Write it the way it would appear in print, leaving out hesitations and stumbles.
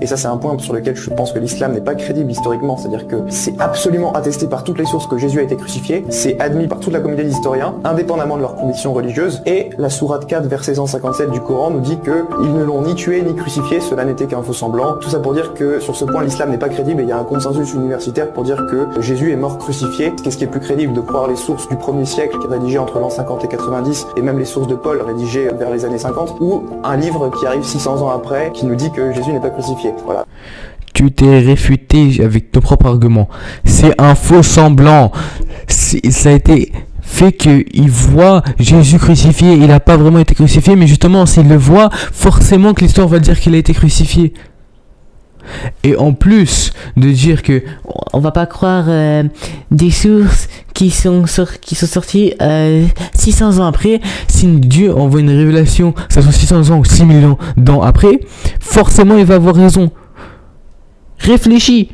Et ça, c'est un point sur lequel je pense que l'islam n'est pas crédible historiquement, c'est-à-dire que c'est absolument attesté par toutes les sources que Jésus a été crucifié, c'est admis par toute la communauté d'historiens, indépendamment de leurs convictions religieuses, et la sourate 4, verset 157 du Coran nous dit que ils ne l'ont ni tué ni crucifié, cela n'était qu'un faux semblant. Tout ça pour dire que sur ce point, l'islam n'est pas crédible et il y a un consensus universitaire pour dire que Jésus est mort crucifié. Qu'est-ce qui est plus crédible, de croire les sources du 1er siècle, rédigées entre l'an 50 et 90, et même les sources de Paul, rédigées vers les années 50, ou un livre qui arrive 600 ans après, qui nous dit que Jésus n'est pas crucifié. Voilà. Tu t'es réfuté avec ton propre argument. C'est un faux semblant. Ça a été fait qu'il voit Jésus crucifié. Il n'a pas vraiment été crucifié, mais justement, s'il le voit, forcément que l'histoire va dire qu'il a été crucifié. Et en plus de dire que on va pas croire des sources qui sont sorties 600 ans après, si Dieu envoie une révélation, ça soit 600 ans ou 6 millions d'ans après, forcément il va avoir raison. Réfléchis.